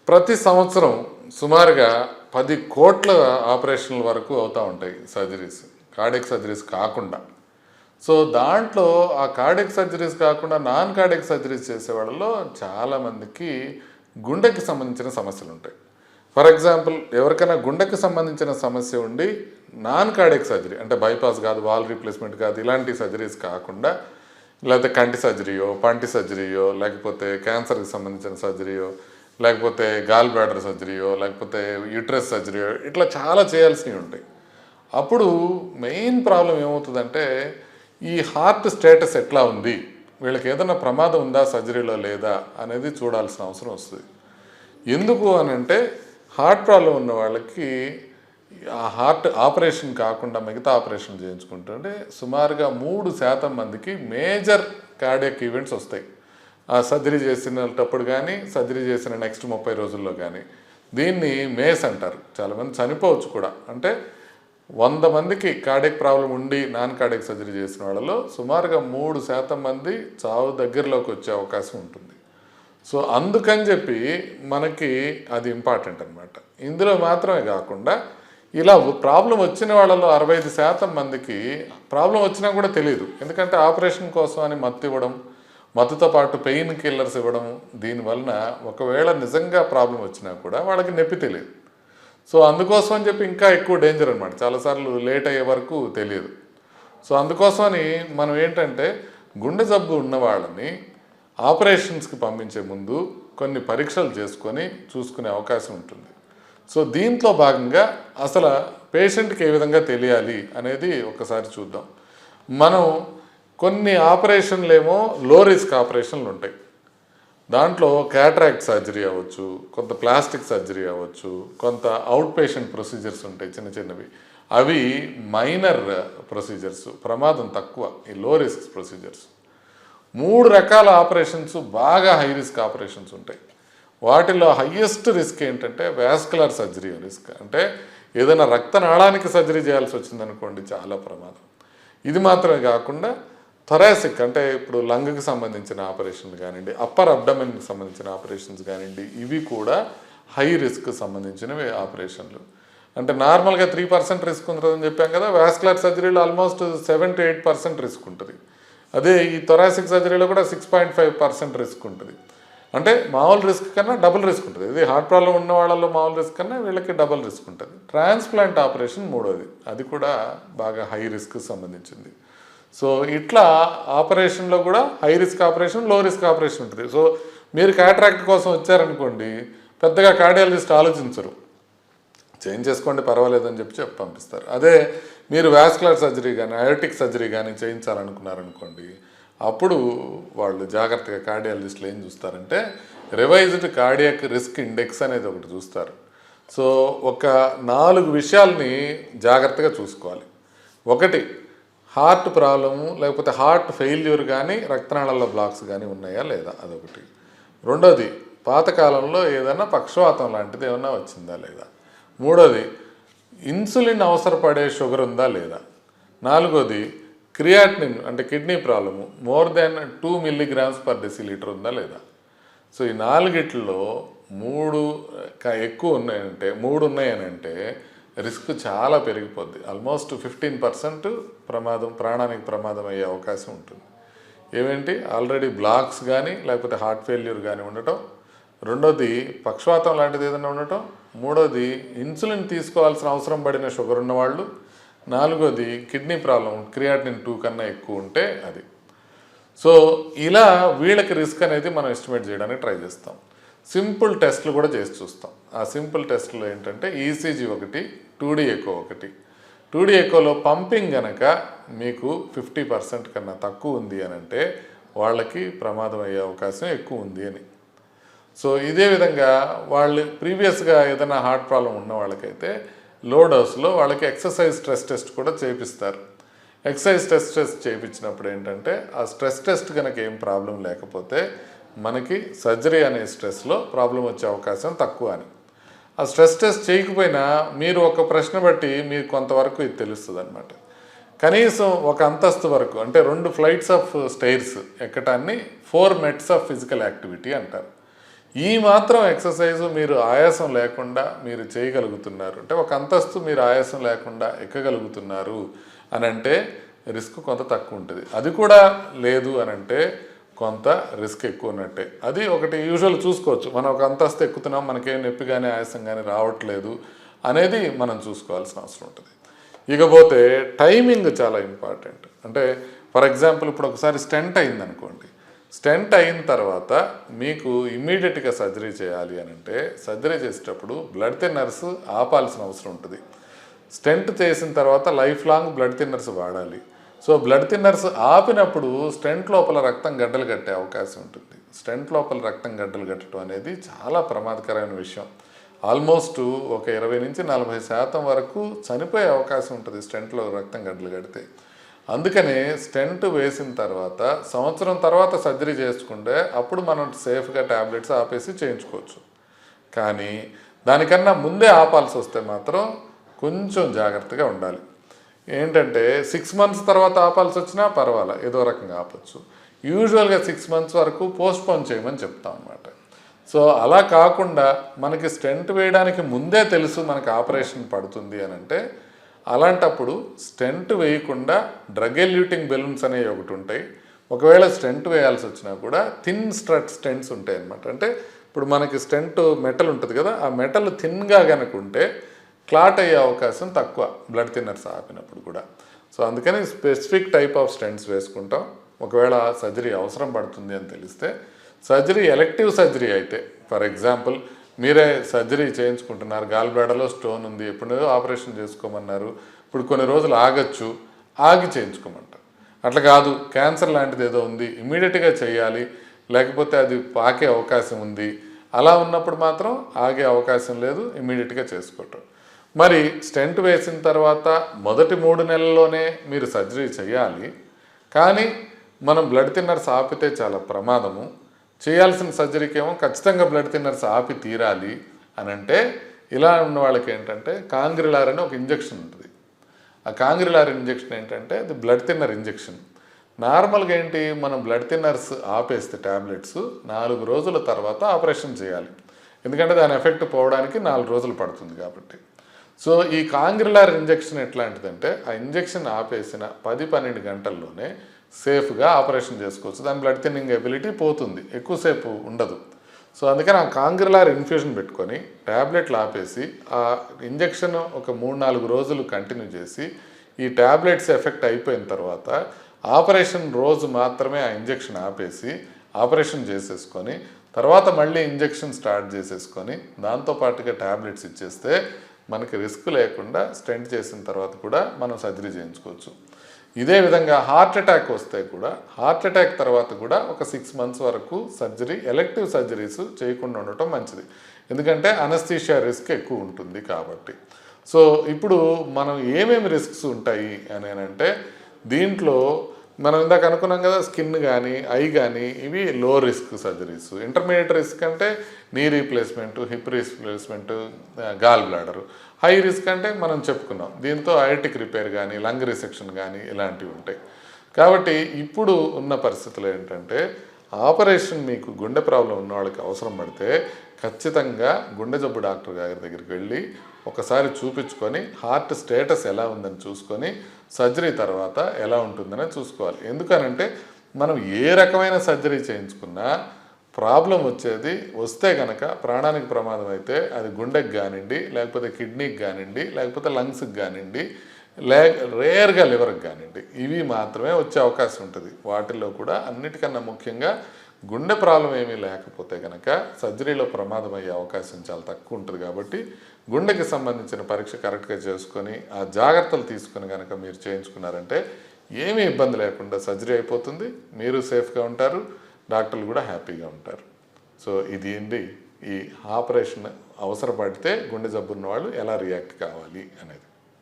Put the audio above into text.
ప్రతి సంవత్సరం సుమారుగా 10 కోట్ల ఆపరేషన్ల వరకు అవుతూ ఉంటాయి సర్జరీస్, కార్డియక్ సర్జరీస్ కాకుండా. సో దాంట్లో ఆ కార్డియక్ సర్జరీస్ కాకుండా నాన్ కార్డియక్ సర్జరీస్ చేసే వాళ్ళలో చాలామందికి గుండెకి సంబంధించిన సమస్యలు ఉంటాయి. ఫర్ ఎగ్జాంపుల్, ఎవరికైనా గుండెకి సంబంధించిన సమస్య ఉండి నాన్ కార్డియక్ సర్జరీ అంటే బైపాస్ కాదు, వాల్ రీప్లేస్మెంట్ కాదు, ఇలాంటి సర్జరీస్ కాకుండా లేకపోతే కంటి సర్జరీయో, పంటి సర్జరీయో, లేకపోతే క్యాన్సర్కి సంబంధించిన సర్జరీయో, లేకపోతే గాల్ బ్లాడర్ సర్జరీయో, లేకపోతే యూట్రస్ సర్జరీయో, ఇట్లా చాలా చేయాల్సినవి ఉంటాయి. అప్పుడు మెయిన్ ప్రాబ్లం ఏమవుతుందంటే ఈ హార్ట్ స్టేటస్ ఎట్లా ఉంది, వీళ్ళకి ఏదైనా ప్రమాదం ఉందా సర్జరీలో లేదా అనేది చూడాల్సిన అవసరం వస్తుంది. ఎందుకు అని అంటే హార్ట్ ప్రాబ్లం ఉన్న వాళ్ళకి ఆ హార్ట్ ఆపరేషన్ కాకుండా మిగతా ఆపరేషన్ చేయించుకుంటుంటే సుమారుగా 3% మందికి మేజర్ కార్డియక్ ఈవెంట్స్ వస్తాయి ఆ సర్జరీ చేసినప్పుడు కానీ, సర్జరీ చేసిన నెక్స్ట్ 30 రోజుల్లో కానీ. దీన్ని మేస్ అంటారు. చాలామంది చనిపోవచ్చు కూడా. అంటే 100 మందికి కార్డియక్ ప్రాబ్లం ఉండి నాన్ కార్డియక్ సర్జరీ చేసిన వాళ్ళలో సుమారుగా 3% మంది చావు దగ్గరలోకి వచ్చే అవకాశం ఉంటుంది. సో అందుకని చెప్పి మనకి అది ఇంపార్టెంట్ అనమాట. ఇందులో మాత్రమే కాకుండా ఇలా ప్రాబ్లం వచ్చిన వాళ్ళలో 65% మందికి ప్రాబ్లం వచ్చినా కూడా తెలియదు. ఎందుకంటే ఆపరేషన్ కోసం అని మత్తు ఇవ్వడం, మత్తుతో పాటు పెయిన్ కిల్లర్స్ ఇవ్వడం, దీనివలన ఒకవేళ నిజంగా ప్రాబ్లం వచ్చినా కూడా వాళ్ళకి నొప్పి తెలియదు. సో అందుకోసం అని చెప్పి ఇంకా ఎక్కువ డేంజర్ అనమాట. చాలాసార్లు లేట్ అయ్యే వరకు తెలియదు. సో అందుకోసమని మనం ఏంటంటే గుండె జబ్బు ఉన్న వాళ్ళని ఆపరేషన్స్కి పంపించే ముందు కొన్ని పరీక్షలు చేసుకొని చూసుకునే అవకాశం ఉంటుంది. సో దీంట్లో భాగంగా అసలు పేషెంట్కి ఏ విధంగా తెలియాలి అనేది ఒకసారి చూద్దాం. మనం కొన్ని ఆపరేషన్లు ఏమో లో రిస్క్ ఆపరేషన్లు ఉంటాయి. దాంట్లో క్యాటరాక్ట్ సర్జరీ అవ్వచ్చు, కొంత ప్లాస్టిక్ సర్జరీ అవ్వచ్చు, కొంత అవుట్ పేషెంట్ ప్రొసీజర్స్ ఉంటాయి చిన్న చిన్నవి. అవి మైనర్ ప్రొసీజర్స్, ప్రమాదం తక్కువ. ఈ లో రిస్క్ ప్రొసీజర్స్ 3 రకాల ఆపరేషన్స్ బాగా హై రిస్క్ ఆపరేషన్స్ ఉంటాయి. వాటిలో హయ్యెస్ట్ రిస్క్ ఏంటంటే వాస్కులర్ సర్జరీ రిస్క్. అంటే ఏదైనా రక్తనాళానికి సర్జరీ చేయాల్సి వచ్చిందనుకోండి, చాలా ప్రమాదం. ఇది మాత్రమే కాకుండా థొరాసిక్ అంటే ఇప్పుడు లంగ్కి సంబంధించిన ఆపరేషన్లు కానివ్వండి, అప్పర్ అబ్డమెన్కి సంబంధించిన ఆపరేషన్స్ కానివ్వండి, ఇవి కూడా హై రిస్క్ సంబంధించినవి ఆపరేషన్లు. అంటే నార్మల్గా 3% రిస్క్ ఉంటుందని చెప్పాం కదా, వాస్కులర్ సర్జరీలో ఆల్మోస్ట్ 7 to 8% రిస్క్ ఉంటుంది. అదే ఈ థొరాసిక్ సర్జరీలో కూడా 6.5% రిస్క్ ఉంటుంది. అంటే మామూలు రిస్క్ కన్నా డబుల్ రిస్క్ ఉంటుంది. ఇది హార్ట్ ప్రాబ్లం ఉన్న వాళ్ళలో మామూలు రిస్క్ కన్నా వీళ్ళకి డబుల్ రిస్క్ ఉంటుంది. ట్రాన్స్ప్లాంట్ ఆపరేషన్ మూడోది, అది కూడా బాగా హై రిస్క్ సంబంధించింది. సో ఇట్లా ఆపరేషన్లో కూడా హై రిస్క్ ఆపరేషన్, లో రిస్క్ ఆపరేషన్ ఉంటుంది. సో మీరు క్యాటరాక్ట్ కోసం వచ్చారనుకోండి, పెద్దగా కార్డియాలజిస్ట్ ఆలోచించరు, చేంజ్ చేసుకోండి పర్వాలేదని చెప్పి పంపిస్తారు. అదే మీరు వాస్కులర్ సర్జరీ కానీ, అయోటిక్ సర్జరీ కానీ చేయించాలనుకున్నారనుకోండి, అప్పుడు వాళ్ళు జాగ్రత్తగా కార్డియాలజిస్టులు ఏం చూస్తారంటే రివైజ్డ్ కార్డియాక్ రిస్క్ ఇండెక్స్ అనేది ఒకటి చూస్తారు. సో ఒక 4 విషయాల్ని జాగ్రత్తగా చూసుకోవాలి. ఒకటి, హార్ట్ ప్రాబ్లము లేకపోతే హార్ట్ ఫెయిల్యూర్ కానీ రక్తనాళాల్లో బ్లాక్స్ కానీ ఉన్నాయా లేదా, అదొకటి. రెండోది, పాతకాలంలో ఏదైనా పక్షవాతం లాంటిది ఏమన్నా వచ్చిందా లేదా. మూడోది, ఇన్సులిన్ అవసరపడే షుగర్ ఉందా లేదా. నాలుగోది, క్రియాటినిన్ అంటే kidney problem more than 2 mg/dL ఉందా లేదా. సో ఈ 4గిట్లో 3 ఎక్కువ ఉన్నాయంటే, 3 ఉన్నాయనంటే రిస్క్ చాలా పెరిగిపోద్ది. ఆల్మోస్ట్ 15% ప్రమాదం, ప్రాణానికి ప్రమాదం అయ్యే అవకాశం ఉంటుంది. ఏమేంటి, ఆల్రెడీ బ్లాక్స్ కానీ లేకపోతే హార్ట్ ఫెయిల్యూర్ కానీ ఉండటం, రెండోది పక్షవాతం లాంటిది ఏదైనా ఉండటం, మూడోది ఇన్సులిన్ తీసుకోవాల్సిన అవసరం పడిన షుగర్ ఉన్నవాళ్ళు, నాలుగోది కిడ్నీ ప్రాబ్లం క్రియాటినిన్ 2 కన్నా ఎక్కువ ఉంటే అది. సో ఇలా వీళ్ళకి రిస్క్ అనేది మనం ఎస్టిమేట్ చేయడానికి ట్రై చేస్తాం. సింపుల్ టెస్ట్లు కూడా చేసి చూస్తాం. ఆ సింపుల్ టెస్ట్లో ఏంటంటే ఈసీజీ ఒకటి, 2D ఎకో ఒకటి. 2D ఎకోలో పంపింగ్ కనుక మీకు 50% కన్నా తక్కువ ఉంది అని అంటే వాళ్ళకి ప్రమాదం అయ్యే అవకాశం ఎక్కువ ఉంది అని. సో ఇదే విధంగా వాళ్ళు ప్రీవియస్గా ఏదైనా హార్ట్ ప్రాబ్లం ఉన్న వాళ్ళకైతే లో డోస్లో వాళ్ళకి ఎక్సర్సైజ్ స్ట్రెస్ టెస్ట్ కూడా చేపిస్తారు. ఎక్సర్సైజ్ స్ట్రెస్ టెస్ట్ చేయించినప్పుడు ఏంటంటే ఆ స్ట్రెస్ టెస్ట్ కనుక ఏం ప్రాబ్లం లేకపోతే మనకి సర్జరీ అనే స్ట్రెస్లో ప్రాబ్లం వచ్చే అవకాశం తక్కువ అని. ఆ స్ట్రెస్ టెస్ట్ చేయకపోయినా మీరు ఒక ప్రశ్న బట్టి మీకు కొంతవరకు ఇది తెలుస్తుంది అనమాట. కనీసం ఒక అంతస్తు వరకు అంటే 2 ఫ్లైట్స్ ఆఫ్ స్టైర్స్ ఎక్కటాన్ని 4 మెట్స్ ఆఫ్ ఫిజికల్ యాక్టివిటీ అంటారు. ఈ మాత్రం ఎక్సర్సైజ్ మీరు ఆయాసం లేకుండా మీరు చేయగలుగుతున్నారు అంటే ఒక అంతస్తు మీరు ఆయాసం లేకుండా ఎక్కగలుగుతున్నారు అని అంటే రిస్క్ కొంత తక్కువ ఉంటుంది. అది కూడా లేదు అని అంటే కొంత రిస్క్ ఎక్కువ ఉన్నట్టే. అది ఒకటి యూజువల్ చూసుకోవచ్చు. మనం ఒక అంతస్తు ఎక్కుతున్నాం, మనకేం నొప్పి కానీ ఆయాసం కానీ రావట్లేదు అనేది మనం చూసుకోవాల్సిన అవసరం ఉంటుంది. ఇకపోతే టైమింగ్ చాలా ఇంపార్టెంట్. అంటే ఫర్ ఎగ్జాంపుల్ ఇప్పుడు ఒకసారి స్టెంట్ అయిందనుకోండి, స్టెంట్ అయిన తర్వాత మీకు ఇమ్మీడియట్గా సర్జరీ చేయాలి అని అంటే సర్జరీ చేసేటప్పుడు బ్లడ్ థిన్నర్స్ ఆపాల్సిన అవసరం ఉంటుంది. స్టెంట్ చేసిన తర్వాత లైఫ్ లాంగ్ బ్లడ్ థిన్నర్స్ వాడాలి. సో బ్లడ్ థిన్నర్స్ ఆపినప్పుడు స్టెంట్ లోపల రక్తం గడ్డలు కట్టే అవకాశం ఉంటుంది. స్టెంట్ లోపల రక్తం గడ్డలు కట్టడం అనేది చాలా ప్రమాదకరమైన విషయం. ఆల్మోస్ట్ ఒక 20-40% వరకు చనిపోయే అవకాశం ఉంటుంది స్టెంట్లో రక్తం గడ్డలు కడితే. అందుకనే స్టెంట్ వేసిన తర్వాత సంవత్సరం తర్వాత సర్జరీ చేసుకుంటే అప్పుడు మనం సేఫ్గా ట్యాబ్లెట్స్ ఆపేసి చేయించుకోవచ్చు. కానీ దానికన్నా ముందే ఆపాల్సి వస్తే మాత్రం కొంచెం జాగ్రత్తగా ఉండాలి. ఏంటంటే 6 months తర్వాత ఆపాల్సి వచ్చినా పర్వాలా, ఏదో రకంగా ఆపచ్చు. యూజువల్గా 6 months వరకు పోస్ట్పోన్ చేయమని చెప్తాం అన్నమాట. సో అలా కాకుండా మనకి స్టెంట్ వేయడానికి ముందే తెలుసు మనకి ఆపరేషన్ పడుతుంది అని అంటే అలాంటప్పుడు స్టెంట్ వేయకుండా డ్రగ్ ఎల్యూటింగ్ బెలూన్స్ అనేవి ఒకటి ఉంటాయి. ఒకవేళ స్టెంట్ వేయాల్సి వచ్చినా కూడా థిన్ స్ట్రట్ స్టెంట్స్ ఉంటాయి అన్నమాట. అంటే ఇప్పుడు మనకి స్టెంట్ మెటల్ ఉంటుంది కదా, ఆ మెటల్ థిన్గా కనుక ఉంటే క్లాట్ అయ్యే అవకాశం తక్కువ బ్లడ్ థిన్నర్స్ ఆపినప్పుడు కూడా. సో అందుకని స్పెసిఫిక్ టైప్ ఆఫ్ స్టెంట్స్ వేసుకుంటాం. ఒకవేళ సర్జరీ అవసరం పడుతుంది అని తెలిస్తే సర్జరీ ఎలెక్టివ్ సర్జరీ అయితే ఫర్ ఎగ్జాంపుల్ మీరే సర్జరీ చేయించుకుంటున్నారు, గాల్ బ్లాడర్లో స్టోన్ ఉంది, ఎప్పుడో ఆపరేషన్ చేసుకోమన్నారు, ఇప్పుడు కొన్ని రోజులు ఆగచ్చు, ఆగి చేయించుకోమంటారు. అట్లా కాదు, క్యాన్సర్ లాంటిది ఏదో ఉంది, ఇమ్మీడియట్గా చేయాలి, లేకపోతే అది పాకే అవకాశం ఉంది, అలా ఉన్నప్పుడు మాత్రం ఆగే అవకాశం లేదు, ఇమ్మీడియట్గా చేసుకోవటం. మరి స్టెంట్ వేసిన తర్వాత మొదటి 3 నెలల్లోనే మీరు సర్జరీ చేయాలి. కానీ మనం బ్లడ్ థిన్నర్స్ ఆపితే చాలా ప్రమాదము. చేయాల్సిన సర్జరీకి ఏమో ఖచ్చితంగా బ్లడ్ థిన్నర్స్ ఆపి తీరాలి అని అంటే ఇలా ఉన్న వాళ్ళకి ఏంటంటే కాంగ్రిలార్ అని ఒక ఇంజెక్షన్ ఉంటుంది. ఆ కాంగ్రిలార్ ఇంజెక్షన్ ఏంటంటే అది బ్లడ్ థిన్నర్ ఇంజెక్షన్. నార్మల్గా ఏంటి, మనం బ్లడ్ థిన్నర్స్ ఆపేస్తే ట్యాబ్లెట్స్ 4 రోజుల తర్వాత ఆపరేషన్ చేయాలి. ఎందుకంటే దాని ఎఫెక్ట్ పోవడానికి 4 రోజులు పడుతుంది కాబట్టి. సో ఈ కాంగ్రిలార్ ఇంజెక్షన్ ఎట్లాంటిదంటే ఆ ఇంజెక్షన్ ఆపేసిన 10-12 గంటల్లోనే సేఫ్గా ఆపరేషన్ చేసుకోవచ్చు. దాని బ్లడ్ థిన్నింగ్ ఎబిలిటీ పోతుంది, ఎక్కువసేపు ఉండదు. సో అందుకని ఆ కాంగ్రిలార్ ఇన్ఫ్యూషన్ పెట్టుకొని ట్యాబ్లెట్లు ఆపేసి ఆ ఇంజెక్షన్ ఒక 3-4 రోజులు కంటిన్యూ చేసి ఈ ట్యాబ్లెట్స్ ఎఫెక్ట్ అయిపోయిన తర్వాత ఆపరేషన్ రోజు మాత్రమే ఆ ఇంజెక్షన్ ఆపేసి ఆపరేషన్ చేసేసుకొని తర్వాత మళ్ళీ ఇంజెక్షన్ స్టార్ట్ చేసేసుకొని దాంతోపాటుగా ట్యాబ్లెట్స్ ఇచ్చేస్తే మనకి రిస్క్ లేకుండా స్టెంట్ చేసిన తర్వాత కూడా మనం సర్జరీ చేయించుకోవచ్చు. ఇదే విధంగా హార్ట్ అటాక్ వస్తే కూడా హార్ట్ అటాక్ తర్వాత కూడా ఒక 6 months వరకు సర్జరీ, ఎలెక్టివ్ సర్జరీస్ చేయకుండా ఉండటం మంచిది. ఎందుకంటే అనస్థీషియా రిస్క్ ఎక్కువ ఉంటుంది కాబట్టి. సో ఇప్పుడు మనం ఏమేమి రిస్క్స్ ఉంటాయి అని అంటే దీంట్లో మనం ఇందాక అనుకున్నాం కదా, స్కిన్ కానీ ఐ కానీ ఇవి లో రిస్క్ సర్జరీస్. ఇంటర్మీడియట్ రిస్క్ అంటే knee replacement, hip replacement, gall bladder. High risk అంటే మనం చెప్పుకున్నాం, దీంతో అయోటిక్ రిపేర్ కానీ లంగ్ రిసెక్షన్ కానీ ఇలాంటివి ఉంటాయి. కాబట్టి ఇప్పుడు ఉన్న పరిస్థితులు ఏంటంటే ఆపరేషన్ మీకు గుండె ప్రాబ్లం ఉన్న వాళ్ళకి అవసరం పడితే ఖచ్చితంగా గుండె జబ్బు డాక్టర్ గారి దగ్గరికి వెళ్ళి ఒకసారి చూపించుకొని హార్ట్ స్టేటస్ ఎలా ఉందని చూసుకొని సర్జరీ తర్వాత ఎలా ఉంటుందని చూసుకోవాలి. ఎందుకనంటే మనం ఏ రకమైన సర్జరీ చేయించుకున్నా ప్రాబ్లం వస్తే కనుక ప్రాణానికి ప్రమాదం అయితే అది గుండెకి కానివ్వండి, లేకపోతే కిడ్నీకి కానివ్వండి, లేకపోతే లంగ్స్కి కానివ్వండి, రేర్గా లివర్కి కానివ్వండి, ఇవి మాత్రమే వచ్చే అవకాశం ఉంటుంది. వాటిల్లో కూడా అన్నిటికన్నా ముఖ్యంగా గుండె ప్రాబ్లం ఏమీ లేకపోతే కనుక సర్జరీలో ప్రమాదం అయ్యే అవకాశం చాలా తక్కువ ఉంటుంది. కాబట్టి గుండెకి సంబంధించిన పరీక్ష కరెక్ట్గా చేసుకొని ఆ జాగ్రత్తలు తీసుకొని కనుక మీరు చేయించుకున్నారంటే ఏమీ ఇబ్బంది లేకుండా సర్జరీ అయిపోతుంది, మీరు సేఫ్గా ఉంటారు, డాక్టర్లు కూడా హ్యాపీగా ఉంటారు. సో ఇది ఏంటి, ఈ ఆపరేషన్ అవసరపడితే గుండె జబ్బున్న వాళ్ళు ఎలా రియాక్ట్ కావాలి అనేది.